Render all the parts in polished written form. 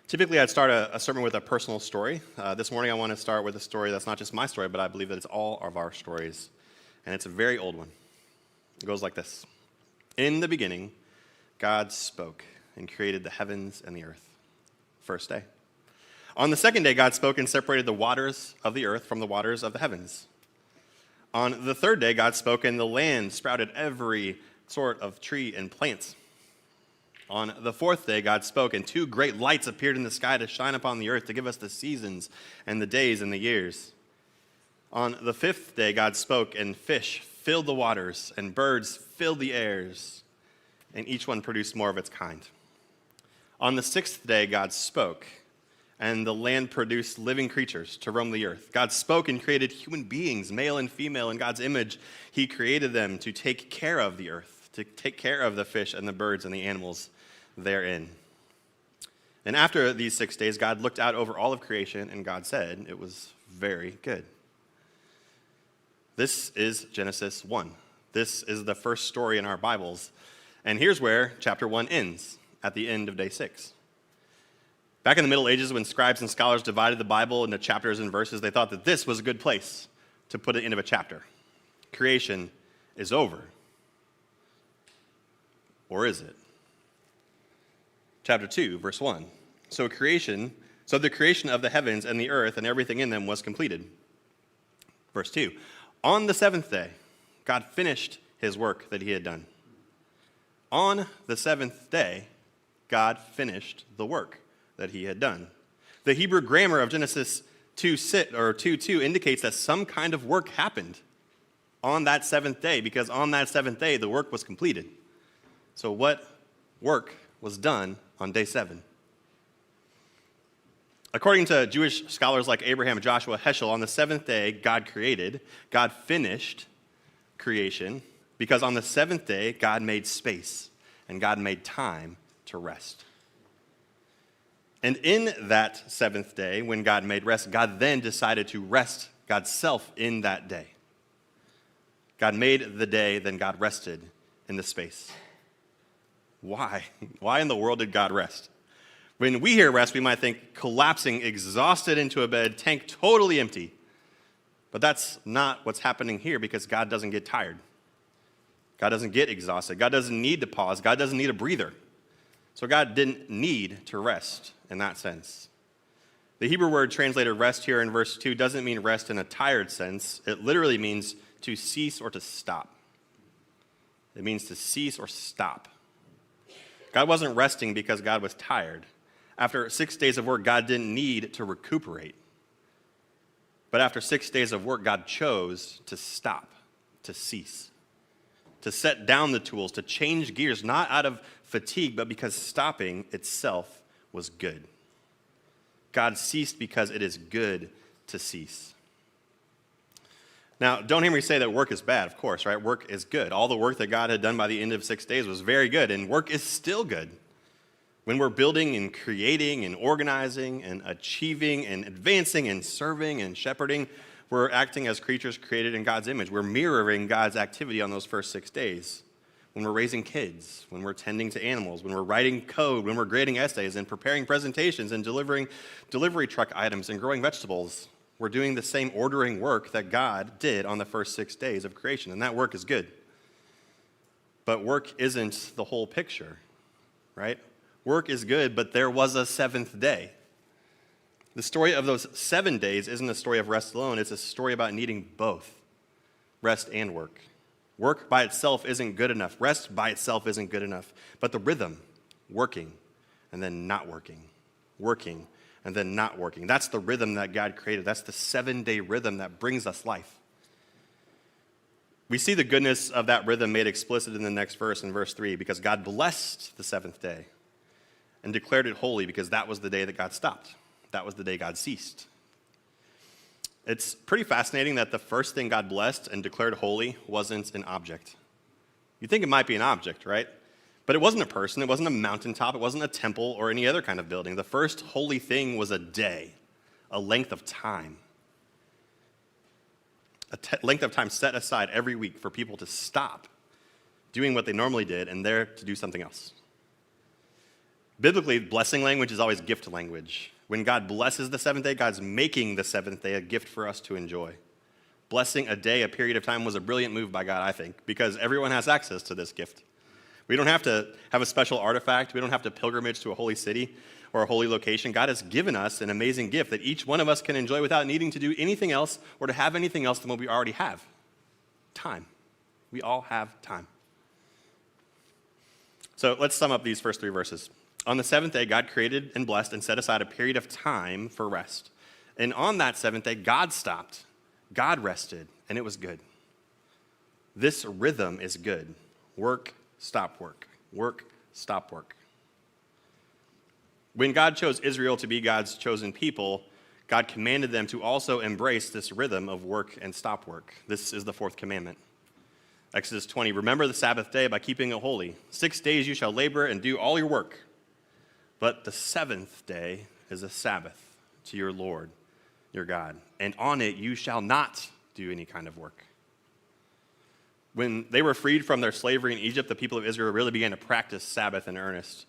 Typically, I'd start a sermon with a personal story. This morning, I want to start with a story that's not just my story, but I believe that it's all of our stories. And it's a very old one. It goes like this. In the beginning, God spoke and created the heavens and the earth. First day. On the second day, God spoke and separated the waters of the earth from the waters of the heavens. On the third day, God spoke and the land sprouted every sort of tree and plant. On the fourth day, God spoke, and two great lights appeared in the sky to shine upon the earth to give us the seasons and the days and the years. On the fifth day, God spoke, and fish filled the waters, and birds filled the airs, and each one produced more of its kind. On the sixth day, God spoke, and the land produced living creatures to roam the earth. God spoke and created human beings, male and female, in God's image. He created them to take care of the earth, to take care of the fish and the birds and the animals therein. And after these 6 days, God looked out over all of creation, and God said, it was very good. This is Genesis 1. This is the first story in our Bibles. And here's where chapter 1 ends, at the end of day 6. Back in the Middle Ages, when scribes and scholars divided the Bible into chapters and verses, they thought that this was a good place to put it into a chapter. Creation is over. Or is it? Chapter 2, verse 1. So the creation of the heavens and the earth and everything in them was completed. Verse 2. On the seventh day, God finished his work that he had done. On the seventh day, God finished the work that he had done. The Hebrew grammar of Genesis 2:2 indicates that some kind of work happened on that seventh day, because on that seventh day, the work was completed. So what work was done on day 7? According to Jewish scholars like Abraham, Joshua, Heschel, on the seventh day, God finished creation, because on the seventh day, God made space, and God made time to rest. And in that seventh day, when God made rest, God then decided to rest God's self in that day. God made the day, then God rested in the space. Why? Why in the world did God rest? When we hear rest, we might think collapsing, exhausted into a bed, tank totally empty. But that's not what's happening here, because God doesn't get tired. God doesn't get exhausted. God doesn't need to pause. God doesn't need a breather. So God didn't need to rest in that sense. The Hebrew word translated rest here in verse 2 doesn't mean rest in a tired sense. It literally means to cease or to stop. It means to cease or stop. God wasn't resting because God was tired. After 6 days of work, God didn't need to recuperate. But after 6 days of work, God chose to stop, to cease, to set down the tools, to change gears, not out of fatigue, but because stopping itself was good. God ceased because it is good to cease. Now, don't hear me say that work is bad, of course, right? Work is good. All the work that God had done by the end of 6 days was very good, and work is still good. When we're building and creating and organizing and achieving and advancing and serving and shepherding, we're acting as creatures created in God's image. We're mirroring God's activity on those first 6 days. When we're raising kids, when we're tending to animals, when we're writing code, when we're grading essays and preparing presentations and delivering delivery truck items and growing vegetables, we're doing the same ordering work that God did on the first 6 days of creation, and that work is good. But work isn't the whole picture, right? Work is good, but there was a seventh day. The story of those 7 days isn't a story of rest alone. It's a story about needing both, rest and work. Work by itself isn't good enough. Rest by itself isn't good enough. But the rhythm, working and then not working, working and then not working, that's the rhythm that God created. That's the 7-day rhythm that brings us life. We see the goodness of that rhythm made explicit in the next verse, in verse 3, because God blessed the seventh day and declared it holy, because that was the day that God stopped. That was the day God ceased. It's pretty fascinating that the first thing God blessed and declared holy wasn't an object. You'd think it might be an object, right? But it wasn't a person, it wasn't a mountaintop, it wasn't a temple or any other kind of building. The first holy thing was a day, a length of time. Length of time set aside every week for people to stop doing what they normally did and there to do something else. Biblically, blessing language is always gift language. When God blesses the seventh day, God's making the seventh day a gift for us to enjoy. Blessing a day, a period of time, was a brilliant move by God, I think, because everyone has access to this gift. We don't have to have a special artifact. We don't have to pilgrimage to a holy city or a holy location. God has given us an amazing gift that each one of us can enjoy without needing to do anything else or to have anything else than what we already have. Time. We all have time. So let's sum up these first 3 verses. On the seventh day, God created and blessed and set aside a period of time for rest. And on that seventh day, God stopped. God rested, and it was good. This rhythm is good. Work, stop work. Work, stop work. When God chose Israel to be God's chosen people, God commanded them to also embrace this rhythm of work and stop work. This is the 4th commandment. Exodus 20, remember the Sabbath day by keeping it holy. 6 days you shall labor and do all your work. But the 7th day is a Sabbath to your Lord, your God. And on it you shall not do any kind of work. When they were freed from their slavery in Egypt, the people of Israel really began to practice Sabbath in earnest.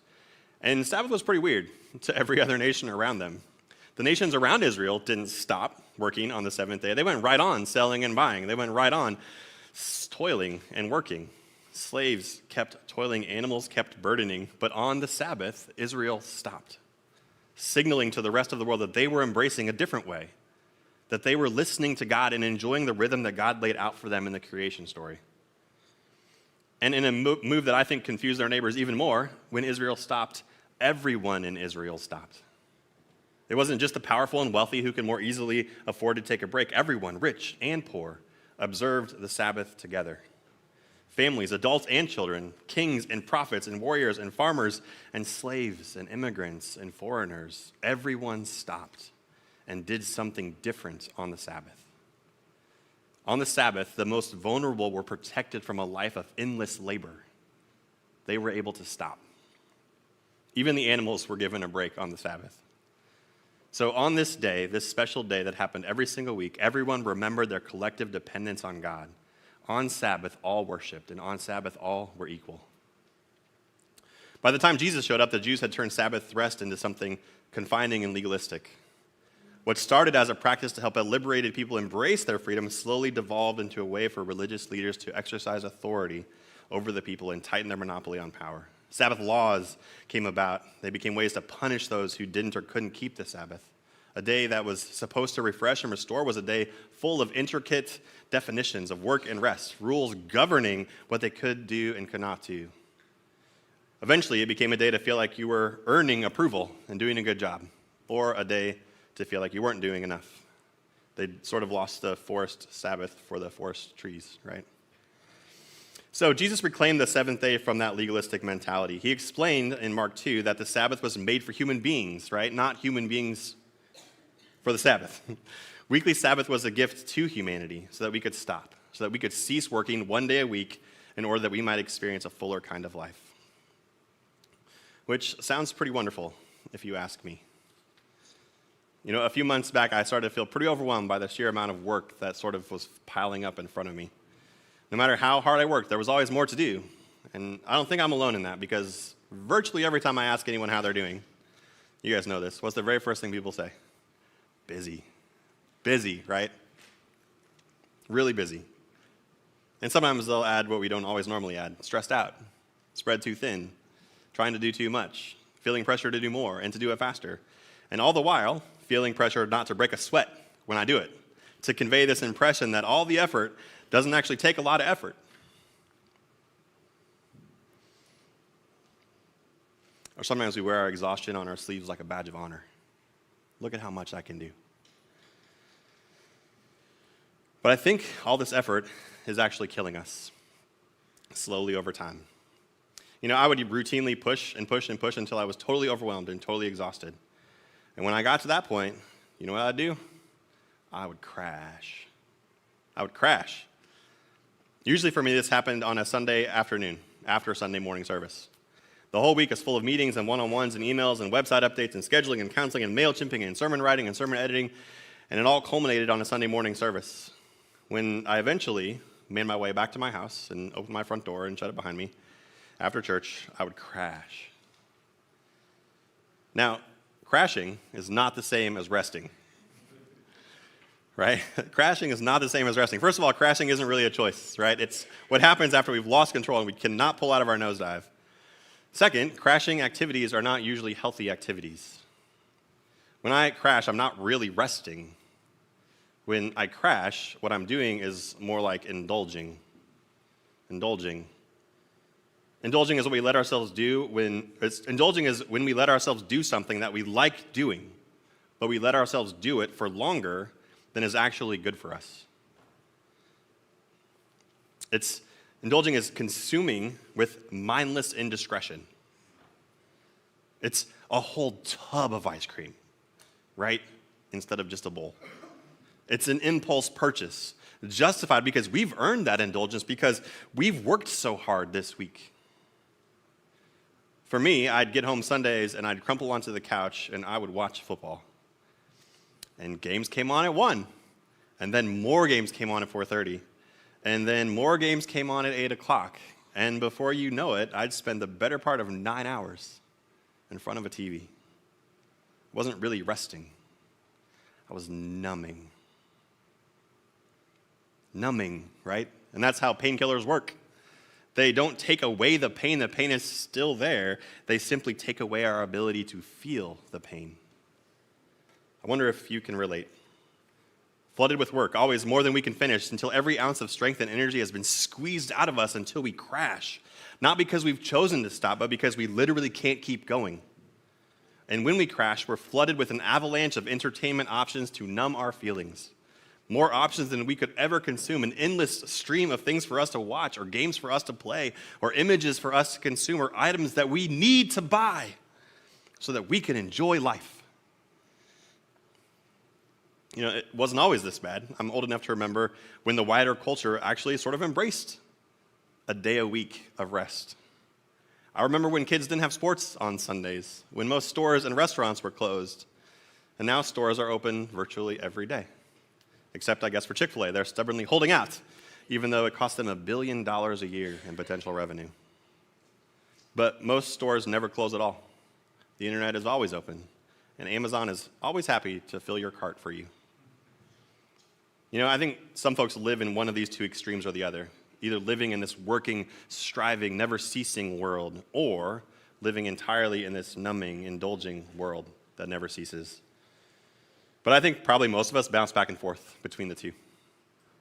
And Sabbath was pretty weird to every other nation around them. The nations around Israel didn't stop working on the 7th day. They went right on selling and buying. They went right on toiling and working. Slaves kept toiling, animals kept burdening, but on the Sabbath, Israel stopped, signaling to the rest of the world that they were embracing a different way, that they were listening to God and enjoying the rhythm that God laid out for them in the creation story. And in a move that I think confused their neighbors even more, when Israel stopped, everyone in Israel stopped. It wasn't just the powerful and wealthy who could more easily afford to take a break. Everyone, rich and poor, observed the Sabbath together. Families, adults and children, kings and prophets and warriors and farmers and slaves and immigrants and foreigners, everyone stopped and did something different on the Sabbath. On the Sabbath, the most vulnerable were protected from a life of endless labor. They were able to stop. Even the animals were given a break on the Sabbath. So on this day, this special day that happened every single week, everyone remembered their collective dependence on God. On Sabbath, all worshiped, and on Sabbath, all were equal. By the time Jesus showed up, the Jews had turned Sabbath rest into something confining and legalistic. What started as a practice to help liberated people embrace their freedom slowly devolved into a way for religious leaders to exercise authority over the people and tighten their monopoly on power. Sabbath laws came about. They became ways to punish those who didn't or couldn't keep the Sabbath. A day that was supposed to refresh and restore was a day full of intricate definitions of work and rest, rules governing what they could do and could not do. Eventually, it became a day to feel like you were earning approval and doing a good job, or a day to feel like you weren't doing enough. They sort of lost the forest Sabbath for the forest trees, right? So Jesus reclaimed the 7th day from that legalistic mentality. He explained in Mark 2 that the Sabbath was made for human beings, right? Not human beings for the Sabbath. Weekly Sabbath was a gift to humanity so that we could stop, so that we could cease working one day a week in order that we might experience a fuller kind of life. Which sounds pretty wonderful, if you ask me. You know, a few months back, I started to feel pretty overwhelmed by the sheer amount of work that sort of was piling up in front of me. No matter how hard I worked, there was always more to do. And I don't think I'm alone in that, because virtually every time I ask anyone how they're doing, you guys know this, what's the very first thing people say? Busy. Busy, right? Really busy. And sometimes they'll add what we don't always normally add. Stressed out, spread too thin, trying to do too much, feeling pressure to do more and to do it faster. And all the while, feeling pressure not to break a sweat when I do it, to convey this impression that all the effort doesn't actually take a lot of effort. Or sometimes we wear our exhaustion on our sleeves like a badge of honor. Look at how much I can do. But I think all this effort is actually killing us slowly over time. You know, I would routinely push and push and push until I was totally overwhelmed and totally exhausted. And when I got to that point, you know what I'd do? I would crash. I would crash. Usually for me, this happened on a Sunday afternoon, after Sunday morning service. The whole week is full of meetings and one-on-ones and emails and website updates and scheduling and counseling and MailChimping and sermon writing and sermon editing, and it all culminated on a Sunday morning service. When I eventually made my way back to my house and opened my front door and shut it behind me, after church, I would crash. Now, crashing is not the same as resting, right? Crashing is not the same as resting. First of all, crashing isn't really a choice, right? It's what happens after we've lost control and we cannot pull out of our nosedive. Second, crashing activities are not usually healthy activities. When I crash, I'm not really resting. When I crash, what I'm doing is more like indulging. Indulging is what we let ourselves do indulging is when we let ourselves do something that we like doing, but we let ourselves do it for longer than is actually good for us. Indulging is consuming with mindless indiscretion. It's a whole tub of ice cream, right? Instead of just a bowl. It's an impulse purchase, justified because we've earned that indulgence because we've worked so hard this week. For me, I'd get home Sundays and I'd crumple onto the couch and I would watch football. And games came on at 1, and then more games came on at 4:30, and then more games came on at 8 o'clock. And before you know it, I'd spend the better part of 9 hours in front of a TV. I wasn't really resting. I was numbing. Numbing, right? And that's how painkillers work. They don't take away the pain. The pain is still there. They simply take away our ability to feel the pain. I wonder if you can relate. Flooded with work, always more than we can finish, until every ounce of strength and energy has been squeezed out of us until we crash. Not because we've chosen to stop, but because we literally can't keep going. And when we crash, we're flooded with an avalanche of entertainment options to numb our feelings. More options than we could ever consume, an endless stream of things for us to watch, or games for us to play, or images for us to consume, or items that we need to buy so that we can enjoy life. You know, it wasn't always this bad. I'm old enough to remember when the wider culture actually sort of embraced a day a week of rest. I remember when kids didn't have sports on Sundays, when most stores and restaurants were closed, and now stores are open virtually every day. Except, I guess, for Chick-fil-A. They're stubbornly holding out, even though it costs them $1 billion a year in potential revenue. But most stores never close at all. The internet is always open, and Amazon is always happy to fill your cart for you. You know, I think some folks live in one of these two extremes or the other, either living in this working, striving, never-ceasing world, or living entirely in this numbing, indulging world that never ceases. But I think probably most of us bounce back and forth between the two.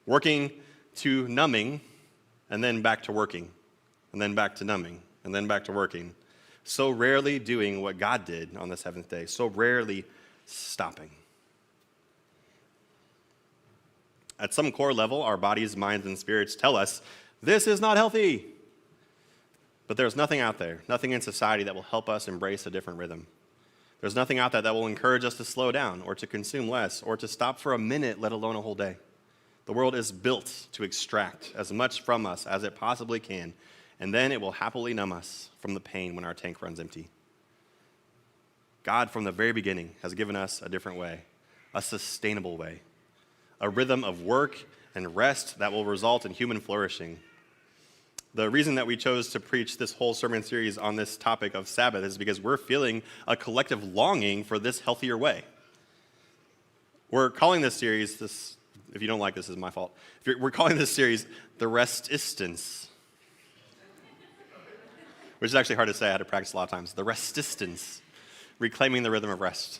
Working to numbing, and then back to working, and then back to numbing, and then back to working. So rarely doing what God did on the seventh day, so rarely stopping. At some core level, our bodies, minds, and spirits tell us, this is not healthy. But there's nothing out there, nothing in society that will help us embrace a different rhythm. There's nothing out there that will encourage us to slow down or to consume less or to stop for a minute, let alone a whole day. The world is built to extract as much from us as it possibly can, and then it will happily numb us from the pain when our tank runs empty. God, from the very beginning, has given us a different way, a sustainable way, a rhythm of work and rest that will result in human flourishing. The reason that we chose to preach this whole sermon series on this topic of Sabbath is because we're feeling a collective longing for this healthier way. We're calling this series, if you don't like this, is my fault. We're calling this series the Resistance, which is actually hard to say. I had to practice a lot of times. The Resistance, reclaiming the rhythm of rest.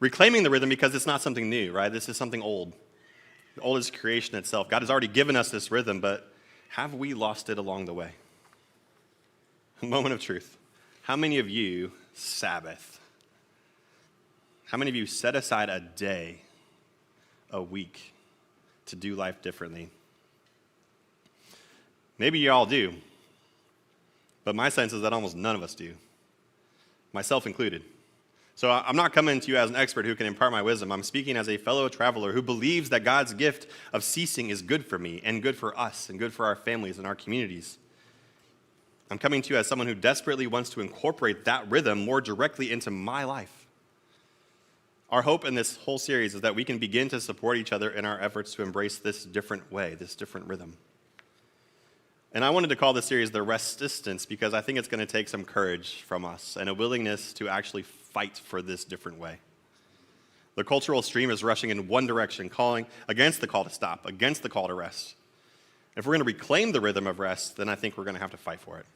Reclaiming the rhythm because it's not something new, right? This is something old. The old is creation itself. God has already given us this rhythm, but have we lost it along the way? A moment of truth. How many of you Sabbath? How many of you set aside a day, a week, to do life differently? Maybe you all do, but my sense is that almost none of us do, myself included. So I'm not coming to you as an expert who can impart my wisdom. I'm speaking as a fellow traveler who believes that God's gift of ceasing is good for me and good for us and good for our families and our communities. I'm coming to you as someone who desperately wants to incorporate that rhythm more directly into my life. Our hope in this whole series is that we can begin to support each other in our efforts to embrace this different way, this different rhythm. And I wanted to call this series The Resistance because I think it's going to take some courage from us and a willingness to actually fight for this different way. The cultural stream is rushing in one direction, calling against the call to stop, against the call to rest. If we're going to reclaim the rhythm of rest, then I think we're going to have to fight for it.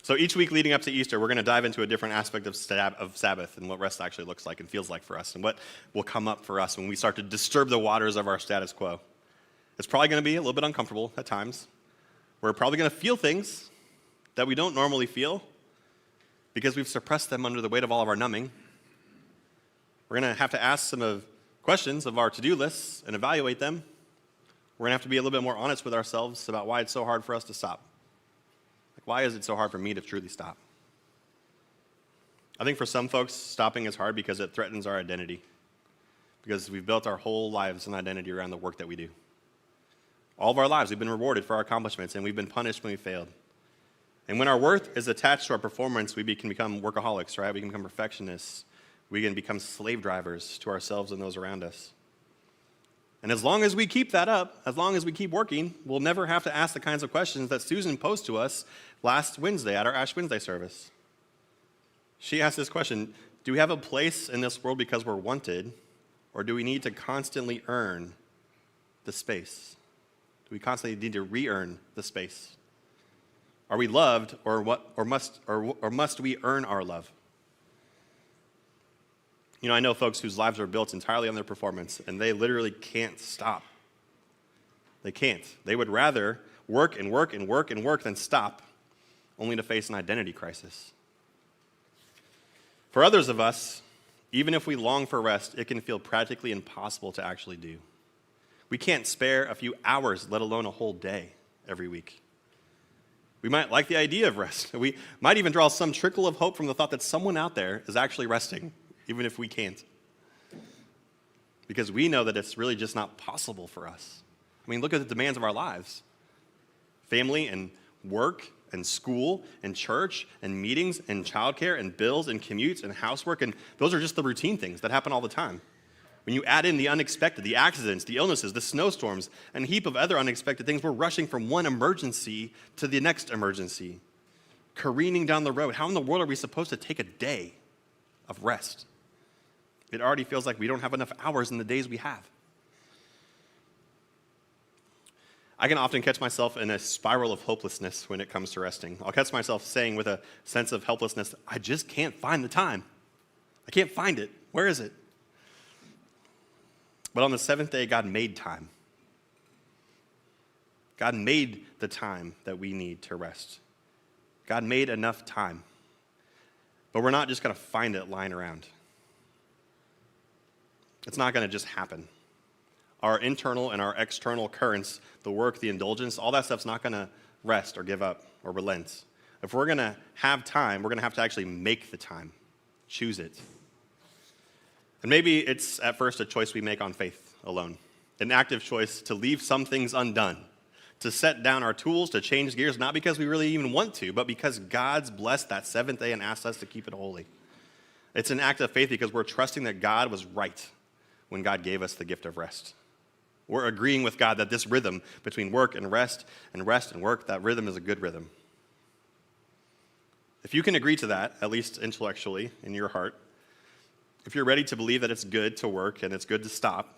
So each week leading up to Easter, we're going to dive into a different aspect of Sabbath and what rest actually looks like and feels like for us and what will come up for us when we start to disturb the waters of our status quo. It's probably going to be a little bit uncomfortable at times. We're probably going to feel things that we don't normally feel because we've suppressed them under the weight of all of our numbing. We're going to have to ask some questions of our to-do lists and evaluate them. We're going to have to be a little bit more honest with ourselves about why it's so hard for us to stop. Like, why is it so hard for me to truly stop? I think for some folks, stopping is hard because it threatens our identity, because we've built our whole lives and identity around the work that we do. All of our lives, we've been rewarded for our accomplishments, and we've been punished when we failed. And when our worth is attached to our performance, we can become workaholics, right? We can become perfectionists. We can become slave drivers to ourselves and those around us. And as long as we keep that up, as long as we keep working, we'll never have to ask the kinds of questions that Susan posed to us last Wednesday at our Ash Wednesday service. She asked this question: do we have a place in this world because we're wanted, or do we need to constantly earn the space? Do we constantly need to re-earn the space? Are we loved, or must we earn our love? You know, I know folks whose lives are built entirely on their performance, and they literally can't stop. They can't. They would rather work and work and work and work than stop, only to face an identity crisis. For others of us, even if we long for rest, it can feel practically impossible to actually do. We can't spare a few hours, let alone a whole day, every week. We might like the idea of rest. We might even draw some trickle of hope from the thought that someone out there is actually resting, even if we can't. Because we know that it's really just not possible for us. I mean, look at the demands of our lives. Family and work and school and church and meetings and childcare and bills and commutes and housework, and those are just the routine things that happen all the time. When you add in the unexpected, the accidents, the illnesses, the snowstorms, and a heap of other unexpected things, we're rushing from one emergency to the next emergency, careening down the road. How in the world are we supposed to take a day of rest? It already feels like we don't have enough hours in the days we have. I can often catch myself in a spiral of hopelessness when it comes to resting. I'll catch myself saying with a sense of helplessness, I just can't find the time. I can't find it. Where is it? But on the seventh day, God made time. God made the time that we need to rest. God made enough time. But we're not just going to find it lying around. It's not going to just happen. Our internal and our external currents, the work, the indulgence, all that stuff's not going to rest or give up or relent. If we're going to have time, we're going to have to actually make the time, choose it. And maybe it's at first a choice we make on faith alone, an active choice to leave some things undone, to set down our tools, to change gears, not because we really even want to, but because God's blessed that seventh day and asked us to keep it holy. It's an act of faith because we're trusting that God was right when God gave us the gift of rest. We're agreeing with God that this rhythm between work and rest and work, that rhythm is a good rhythm. If you can agree to that, at least intellectually in your heart, if you're ready to believe that it's good to work and it's good to stop,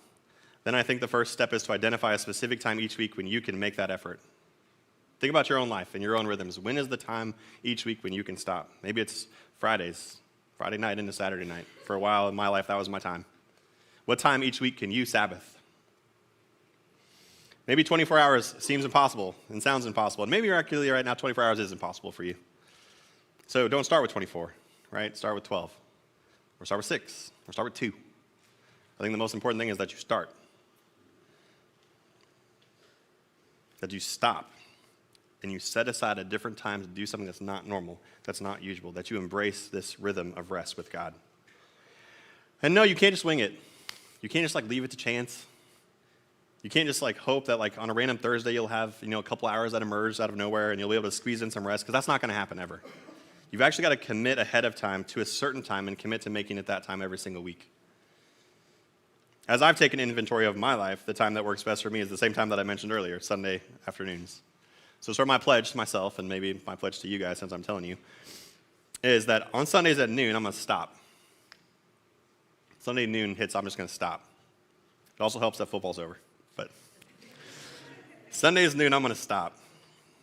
then I think the first step is to identify a specific time each week when you can make that effort. Think about your own life and your own rhythms. When is the time each week when you can stop? Maybe it's Friday night into Saturday night. For a while in my life, that was my time. What time each week can you Sabbath? Maybe 24 hours seems impossible and sounds impossible. And maybe you're actually right now 24 hours is impossible for you. So don't start with 24, right? Start with 12. Or start with 6. Or start with 2. I think the most important thing is that you start. That you stop. And you set aside a different time to do something that's not normal, that's not usual. That you embrace this rhythm of rest with God. And no, you can't just wing it. You can't just leave it to chance. You can't just hope that on a random Thursday you'll have a couple hours that emerge out of nowhere and you'll be able to squeeze in some rest, because that's not going to happen ever. You've actually got to commit ahead of time to a certain time and commit to making it that time every single week. As I've taken inventory of my life, the time that works best for me is the same time that I mentioned earlier, Sunday afternoons. So sort of my pledge to myself, and maybe my pledge to you guys since I'm telling you, is that on Sundays at noon, I'm going to stop. Sunday noon hits, I'm just going to stop. It also helps that football's over. But Sundays noon, I'm going to stop.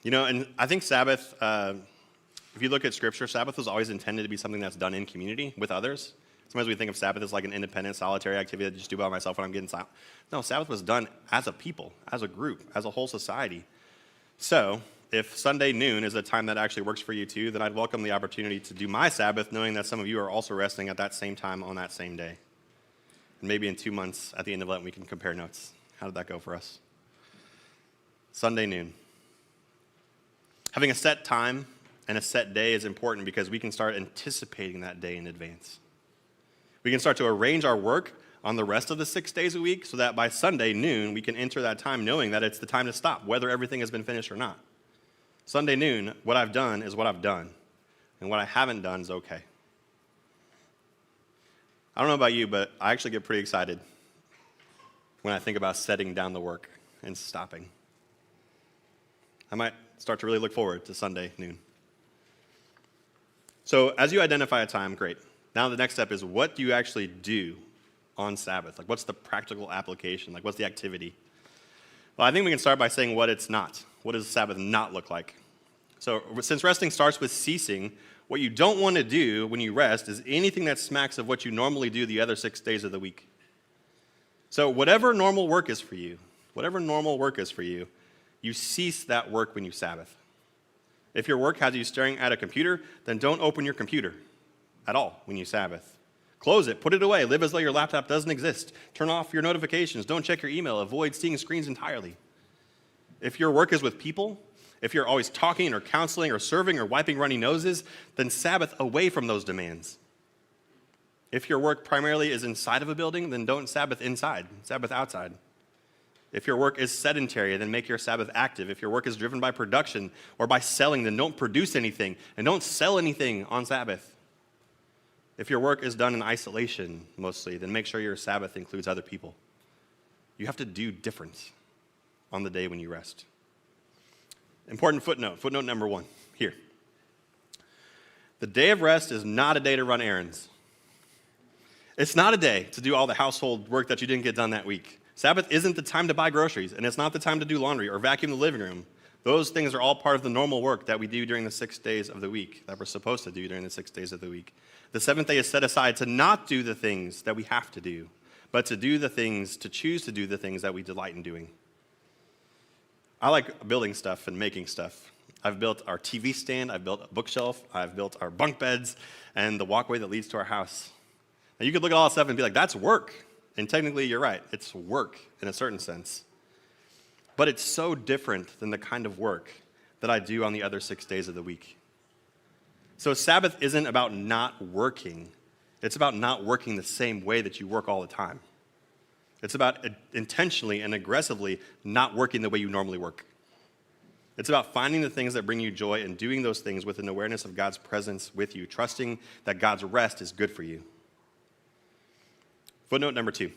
And I think Sabbath, if you look at Scripture, Sabbath was always intended to be something that's done in community with others. Sometimes we think of Sabbath as like an independent, solitary activity that I just do by myself when I'm getting silent. No, Sabbath was done as a people, as a group, as a whole society. So if Sunday noon is a time that actually works for you too, then I'd welcome the opportunity to do my Sabbath, knowing that some of you are also resting at that same time on that same day. And maybe in 2 months at the end of Lent, we can compare notes. How did that go for us? Sunday noon. Having a set time and a set day is important because we can start anticipating that day in advance. We can start to arrange our work on the rest of the 6 days a week so that by Sunday noon, we can enter that time knowing that it's the time to stop, whether everything has been finished or not. Sunday noon, what I've done is what I've done, and what I haven't done is okay. I don't know about you, but I actually get pretty excited when I think about setting down the work and stopping. I might start to really look forward to Sunday noon. So as you identify a time, great. Now the next step is, what do you actually do on Sabbath? Like, what's the practical application? Like, what's the activity? Well, I think we can start by saying what it's not. What does Sabbath not look like? So since resting starts with ceasing, what you don't want to do when you rest is anything that smacks of what you normally do the other 6 days of the week. So whatever normal work is for you, you cease that work when you Sabbath. If your work has you staring at a computer, then don't open your computer at all when you Sabbath. Close it, put it away, live as though your laptop doesn't exist. Turn off your notifications, don't check your email, avoid seeing screens entirely. If your work is with people, if you're always talking or counseling or serving or wiping runny noses, then Sabbath away from those demands. If your work primarily is inside of a building, then don't Sabbath inside, Sabbath outside. If your work is sedentary, then make your Sabbath active. If your work is driven by production or by selling, then don't produce anything and don't sell anything on Sabbath. If your work is done in isolation mostly, then make sure your Sabbath includes other people. You have to do different on the day when you rest. Important footnote number 1 here. The day of rest is not a day to run errands. It's not a day to do all the household work that you didn't get done that week. Sabbath isn't the time to buy groceries, and it's not the time to do laundry or vacuum the living room. Those things are all part of the normal work that we do during the 6 days of the week, that we're supposed to do during the 6 days of the week. The 7th day is set aside to not do the things that we have to do, but to choose to do the things that we delight in doing. I like building stuff and making stuff. I've built our TV stand, I've built a bookshelf, I've built our bunk beds, and the walkway that leads to our house. Now you could look at all that stuff and be like, that's work. And technically you're right, it's work in a certain sense. But it's so different than the kind of work that I do on the other 6 days of the week. So Sabbath isn't about not working. It's about not working the same way that you work all the time. It's about intentionally and aggressively not working the way you normally work. It's about finding the things that bring you joy and doing those things with an awareness of God's presence with you, trusting that God's rest is good for you. Footnote number 2.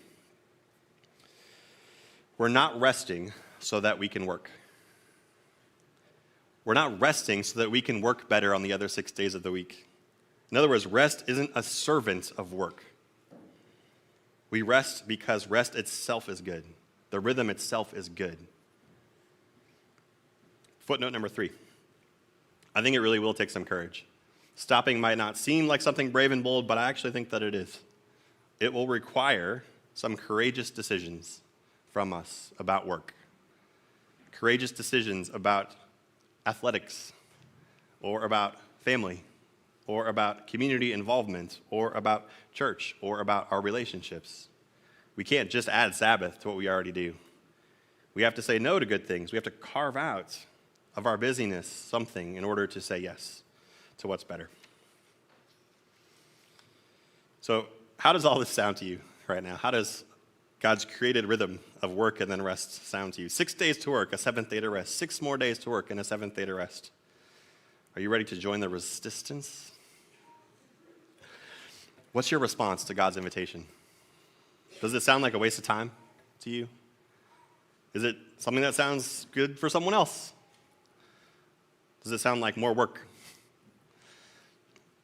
We're not resting so that we can work. We're not resting so that we can work better on the other 6 days of the week. In other words, rest isn't a servant of work. We rest because rest itself is good. The rhythm itself is good. Footnote number 3. I think it really will take some courage. Stopping might not seem like something brave and bold, but I actually think that it is. It will require some courageous decisions from us about work. Courageous decisions about athletics, or about family, or about community involvement, or about church, or about our relationships. We can't just add Sabbath to what we already do. We have to say no to good things. We have to carve out of our busyness something in order to say yes to what's better. So, how does all this sound to you right now? How does God's created rhythm of work and then rest sound to you? 6 days to work, a 7th day to rest. 6 more days to work and a 7th day to rest. Are you ready to join the resistance? What's your response to God's invitation? Does it sound like a waste of time to you? Is it something that sounds good for someone else? Does it sound like more work?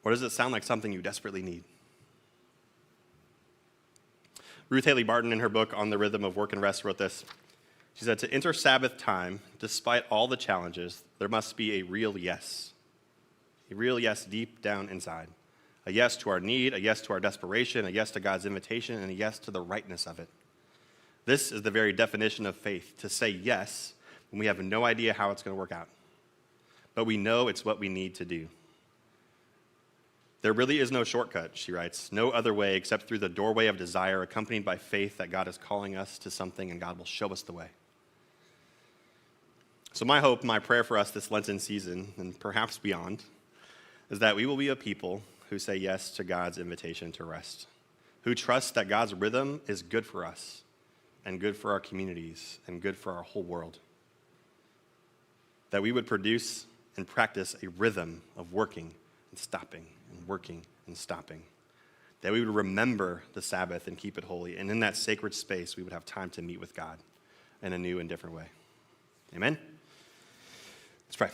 Or does it sound like something you desperately need? Ruth Haley Barton, in her book On the Rhythm of Work and Rest, wrote this. She said, to enter Sabbath time, despite all the challenges, there must be a real yes. A real yes deep down inside. A yes to our need, a yes to our desperation, a yes to God's invitation, and a yes to the rightness of it. This is the very definition of faith, to say yes when we have no idea how it's going to work out. But we know it's what we need to do. There really is no shortcut, she writes, no other way except through the doorway of desire accompanied by faith that God is calling us to something and God will show us the way. So my hope, my prayer for us this Lenten season, and perhaps beyond, is that we will be a people who say yes to God's invitation to rest, who trust that God's rhythm is good for us and good for our communities and good for our whole world, that we would produce and practice a rhythm of working and stopping and working and stopping, that we would remember the Sabbath and keep it holy, and in that sacred space we would have time to meet with God in a new and different way. Amen? Let's pray.